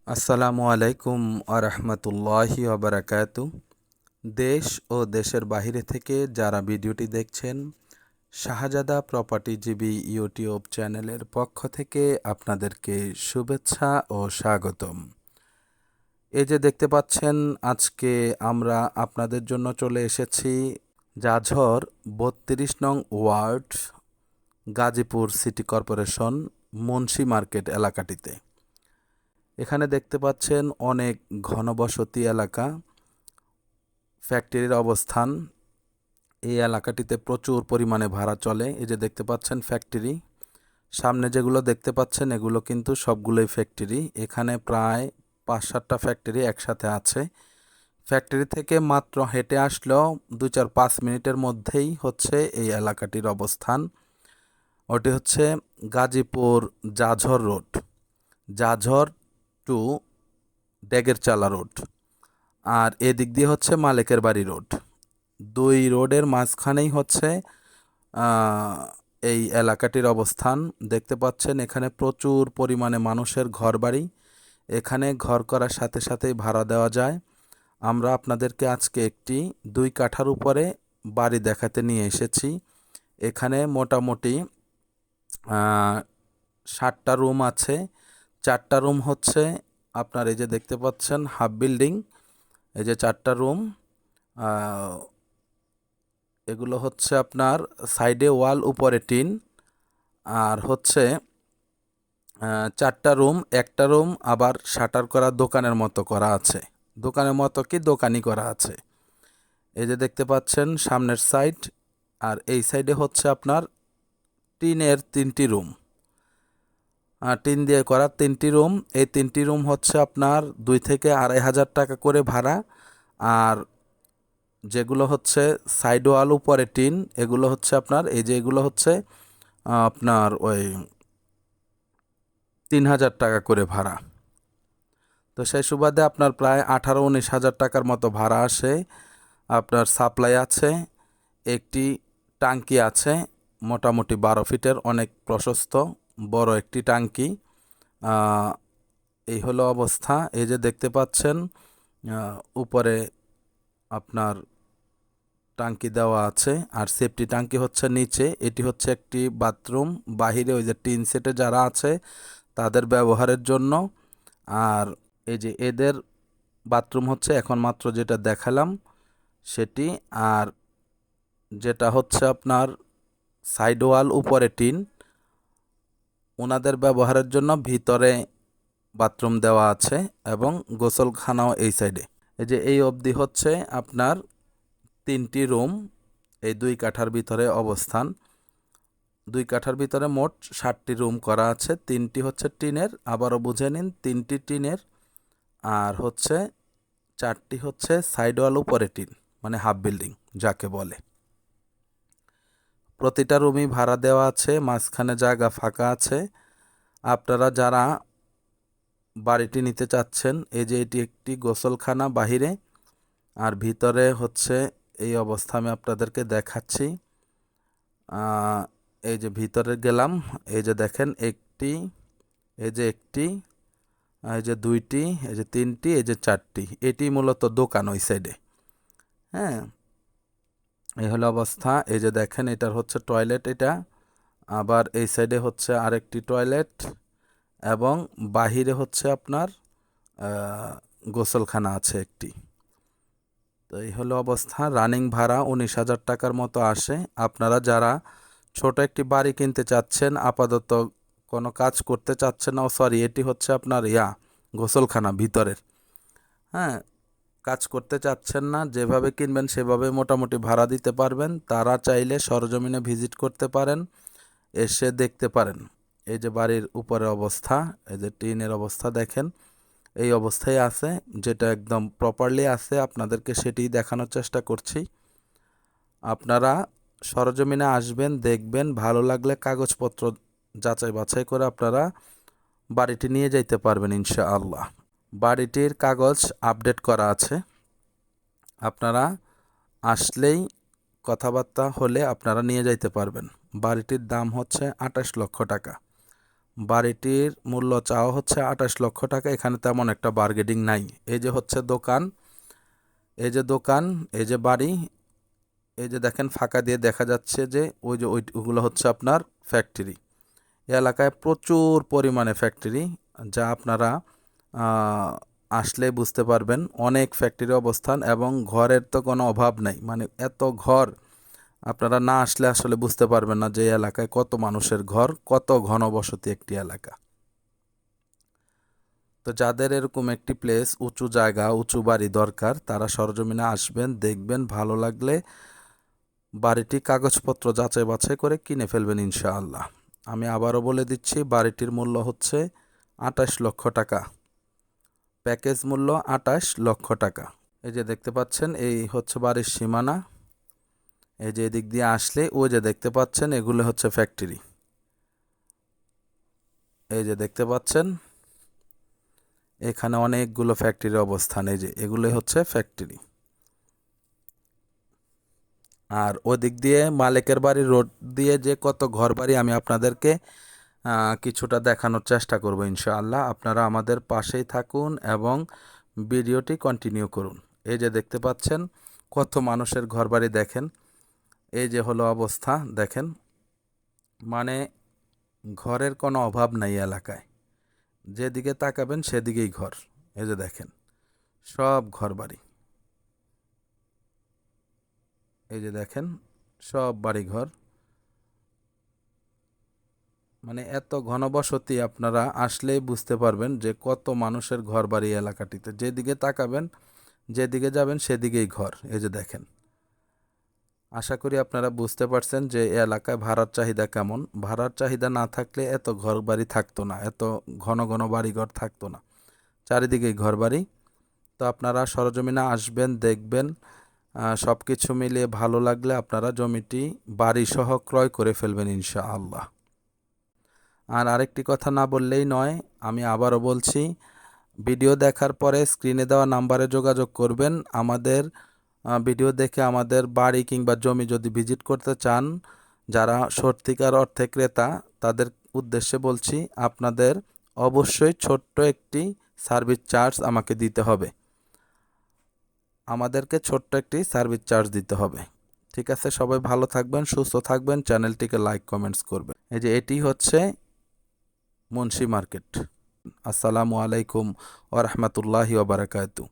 আসসালামু আলাইকুম আরহামতুল্লাহি ওবারাকাতু। দেশ ও দেশের বাহিরে থেকে যারা ভিডিওটি দেখছেন, শাহজাদা প্রপার্টিজীবী ইউটিউব চ্যানেলের পক্ষ থেকে আপনাদেরকে শুভেচ্ছা ও স্বাগতম। এই যে দেখতে পাচ্ছেন, আজকে আমরা আপনাদের জন্য চলে এসেছি জাঝর ৩২ নং ward, Gazipur city corporation, Munshi market এলাকাটিতে। এখানে দেখতে পাচ্ছেন অনেক ঘনবসতি এলাকা, ফ্যাক্টরির অবস্থান। এই এলাকাটিতে প্রচুর পরিমাণে ভাড়া চলে। এই যে দেখতে পাচ্ছেন ফ্যাক্টরি, সামনে যেগুলো দেখতে পাচ্ছেন এগুলো কিন্তু সবগুলোই ফ্যাক্টরি। এখানে প্রায় ৫-৭টা ফ্যাক্টরি একসাথে আছে। ফ্যাক্টরি থেকে মাত্র হেঁটে আসলেও ২-৪-৫ মিনিটের মধ্যেই হচ্ছে এই এলাকাটির অবস্থান। ওটি হচ্ছে গাজীপুর জাঝর রোড, জাঝর টু ডেগেরচালা রোড, আর এদিক দিয়ে হচ্ছে মালেকের বাড়ি রোড। দুই রোডের মাঝখানেই হচ্ছে এই এলাকাটির অবস্থান। দেখতে পাচ্ছেন এখানে প্রচুর পরিমাণে মানুষের ঘরবাড়ি। এখানে ঘর করার সাথে সাথেই ভাড়া দেওয়া যায়। আমরা আপনাদেরকে আজকে একটি ২ কাঠার উপরে বাড়ি দেখাতে নিয়ে এসেছি। এখানে মোটামুটি ৭টা রুম আছে। ৪টা রুম হচ্ছে আপনার, এই যে দেখতে পাচ্ছেন হাফ বিল্ডিং, এই যে 4টা রুম। এগুলো হচ্ছে আপনার সাইডে ওয়াল, উপরে টিন। আর হচ্ছে 4টা রুম, একটা রুম আবার শাটার করা দোকানের মতো করা আছে। দোকানের মতো কি, দোকানই করা আছে। এই যে দেখতে পাচ্ছেন সামনের সাইড। আর এই সাইডে হচ্ছে আপনার টিনের 3টি রুম, টিন দিয়ে করা 3টি রুম। এই 3টি রুম হচ্ছে আপনার 2 থেকে 2,500 টাকা করে ভাড়া। আর যেগুলো হচ্ছে সাইড ওয়াল, উপরে টিন, এগুলো হচ্ছে আপনার, এই যে এগুলো হচ্ছে আপনার ওই 3,000 টাকা করে ভাড়া। তো সেই সুবাদে আপনার প্রায় 18-19 হাজার টাকার মতো ভাড়া আসে। আপনার সাপ্লাই আছে, একটি টাঙ্কি আছে মোটামুটি 12 ফিটের, অনেক প্রশস্ত বড় একটি টাঙ্কি। এই হলো অবস্থা। এই যে দেখতে পাচ্ছেন উপরে আপনার টাঙ্কি দেওয়া আছে, আর সেফটি টাঙ্কি হচ্ছে নিচে। এটি হচ্ছে একটি বাথরুম, বাহিরে ওই যে টিন সেটে যারা আছে তাদের ব্যবহারের জন্য। আর এই যে এদের বাথরুম হচ্ছে এখন মাত্র যেটা দেখালাম সেটি। আর যেটা হচ্ছে আপনার সাইড ওয়াল, উপরে টিন, ওনাদের ব্যবহারের জন্য ভিতরে বাথরুম দেওয়া আছে এবং গোসলখানাও এই সাইডে। এই যে এই অবধি হচ্ছে আপনার 3টি রুম এই 2 কাঠার ভিতরে অবস্থান। 2 কাঠার ভিতরে মোট 7টি রুম করা আছে। 3টি হচ্ছে টিনের, আবারও বুঝে নিন 3টি টিনের। আর হচ্ছে 4টি হচ্ছে সাইড ওয়াল, উপরে টিন, মানে হাফ বিল্ডিং যাকে বলে। প্রতিটা রুমই ভাড়া দেওয়া আছে, মাঝখানে জায়গা ফাঁকা আছে। আপনারা যারা বাড়িটি নিতে চাচ্ছেন, এই যে এটি একটি গোসলখানা বাহিরে, আর ভিতরে হচ্ছে এই অবস্থা আমি আপনাদেরকে দেখাচ্ছি। এই যে ভিতরে গেলাম, এই যে দেখেন একটি, এই যে একটি, এই যে 2টি, এই যে 3টি, এই যে 4টি। এটি মূলত দোকান ওই সাইডে। হ্যাঁ, এই হলো অবস্থা। এই যে দেখেন এটার হচ্ছে টয়লেট, এটা আবার এই সাইডে হচ্ছে আরেকটি টয়লেট, এবং বাহিরে হচ্ছে আপনার গোসলখানা আছে একটি। তো এই হলো অবস্থা। রানিং ভাড়া 19,000 টাকার মতো আসে। আপনারা যারা ছোট একটি বাড়ি কিনতে চাচ্ছেন, আপাতত কোনো কাজ করতে চাচ্ছেন না, সরি এটি হচ্ছে আপনার গোসলখানা ভিতরের, হ্যাঁ, কাজ করতে চাচ্ছেন না, যেভাবে কিনবেন সেভাবে মোটামুটি ভাড়া দিতে পারবেন, তারা চাইলে সরজমিনে ভিজিট করতে পারেন, এসে দেখতে পারেন। এই যে বাড়ির উপরের অবস্থা, এই যে টিনের অবস্থা দেখেন, এই অবস্থায় আছে, যেটা একদম প্রপারলি আছে আপনাদেরকে সেটিই দেখানোর চেষ্টা করছি। আপনারা সরজমিনে আসবেন, দেখবেন, ভালো লাগলে কাগজপত্র যাচাই বাছাই করে আপনারা বাড়িটি নিয়ে যাইতে পারবেন ইনশাআল্লাহ। বাড়িটির কাগজ আপডেট করা আছে। আপনারা আসলেই কথাবার্তা হলে আপনারা নিয়ে যাইতে পারবেন। বাড়িটির দাম হচ্ছে 28 লক্ষ টাকা। বাড়িটির মূল্য চাওয়া হচ্ছে 28 লক্ষ টাকা। এখানে তেমন একটা বার্গেনিং নাই। এই যে হচ্ছে দোকান, এই যে দোকান, এই যে বাড়ি, এই যে দেখেন ফাঁকা দিয়ে দেখা যাচ্ছে যে ওইগুলো হচ্ছে আপনার ফ্যাক্টরি। এলাকায় প্রচুর পরিমাণে ফ্যাক্টরি, যা আপনারা আসলে বুঝতে পারবেন। অনেক ফ্যাক্টরি অবস্থান এবং ঘরের তো কোনো অভাব নাই। মানে এত ঘর, আপনারা না আসলে আসলে বুঝতে পারবেন না যে এই এলাকায় কত মানুষের ঘর, কত ঘনবসতি একটি এলাকা। তো যাদের এরকম একটি প্লেস, উঁচু জায়গা, উঁচু বাড়ি দরকার, তারা সরজমিনে আসবেন, দেখবেন, ভালো লাগলে বাড়িটি কাগজপত্র যাচাই বাছাই করে কিনে ফেলবেন ইনশাআল্লাহ। আমি আবারও বলে দিচ্ছি, বাড়িটির মূল্য হচ্ছে 28 লক্ষ টাকা। প্যাকেজ মূল্য 28 লক্ষ টাকা। এই যে দেখতে পাচ্ছেন, এই হচ্ছে বাড়ির সীমানা। এই যে এদিক দিয়ে আসলে ওই যে দেখতে পাচ্ছেন, এগুলো হচ্ছে ফ্যাক্টরি। এই যে দেখতে পাচ্ছেন, এখানে অনেকগুলো ফ্যাক্টরির অবস্থান। এই যে এগুলো হচ্ছে ফ্যাক্টরি। আর ওদিক দিয়ে মালিকের বাড়ির রোড দিয়ে যে কত ঘর বাড়ি আমি আপনাদেরকে কিছুটা দেখানোর চেষ্টা করব ইনশাআল্লাহ। আপনারা আমাদের পাশেই থাকুন এবং ভিডিওটি কন্টিনিউ করুন। এই যে দেখতে পাচ্ছেন কত মানুষের ঘর বাড়ি, দেখেন। এই যে হলো অবস্থা, দেখেন। মানে ঘরের কোনো অভাব নাই এলাকায়। যেদিকে তাকাবেন সেদিকেই ঘর। এই যে দেখেন, সব ঘর বাড়ি। এই যে দেখেন, সব বাড়ি ঘর। মানে এত ঘনবসতি, আপনারা আসলেই বুঝতে পারবেন যে কত মানুষের ঘর বাড়ি এলাকাটিতে। যেদিকে তাকাবেন, যেদিকে যাবেন সেদিকেই ঘর। এই যে দেখেন। আশা করি আপনারা বুঝতে পারছেন যে এই এলাকায় ভাড়ার চাহিদা কেমন। ভাড়ার চাহিদা না থাকলে এত ঘর বাড়ি থাকতো না, এত ঘন ঘন বাড়িঘর থাকতো না। চারিদিকেই ঘর বাড়ি। তো আপনারা সরজমিনে আসবেন, দেখবেন। সব কিছু মিলিয়ে ভালো লাগলে আপনারা জমিটি বাড়িসহ ক্রয় করে ফেলবেন ইনশাআল্লাহ। আর আরেকটি কথা না বললেই নয়, আমি আবারও বলছি, ভিডিও দেখার পরে স্ক্রিনে দেওয়া নাম্বারে যোগাযোগ করবেন। আমাদের ভিডিও দেখে আমাদের বাড়ি কিংবা জমি যদি ভিজিট করতে চান, যারা সত্যিকার অর্থে ক্রেতা, তাদের উদ্দেশ্যে বলছি, আপনাদের অবশ্যই ছোট্ট একটি সার্ভিস চার্জ আমাকে দিতে হবে। আমাদেরকে ছোট্ট একটি সার্ভিস চার্জ দিতে হবে। ঠিক আছে, সবাই ভালো থাকবেন, সুস্থ থাকবেন, চ্যানেলটিকে লাইক কমেন্টস করবেন। এই যে এটি হচ্ছে মুন্সি মার্কেট। আসসালামু আলাইকুম ওয়া রাহমাতুল্লাহি ওয়া বারাকাতুহু।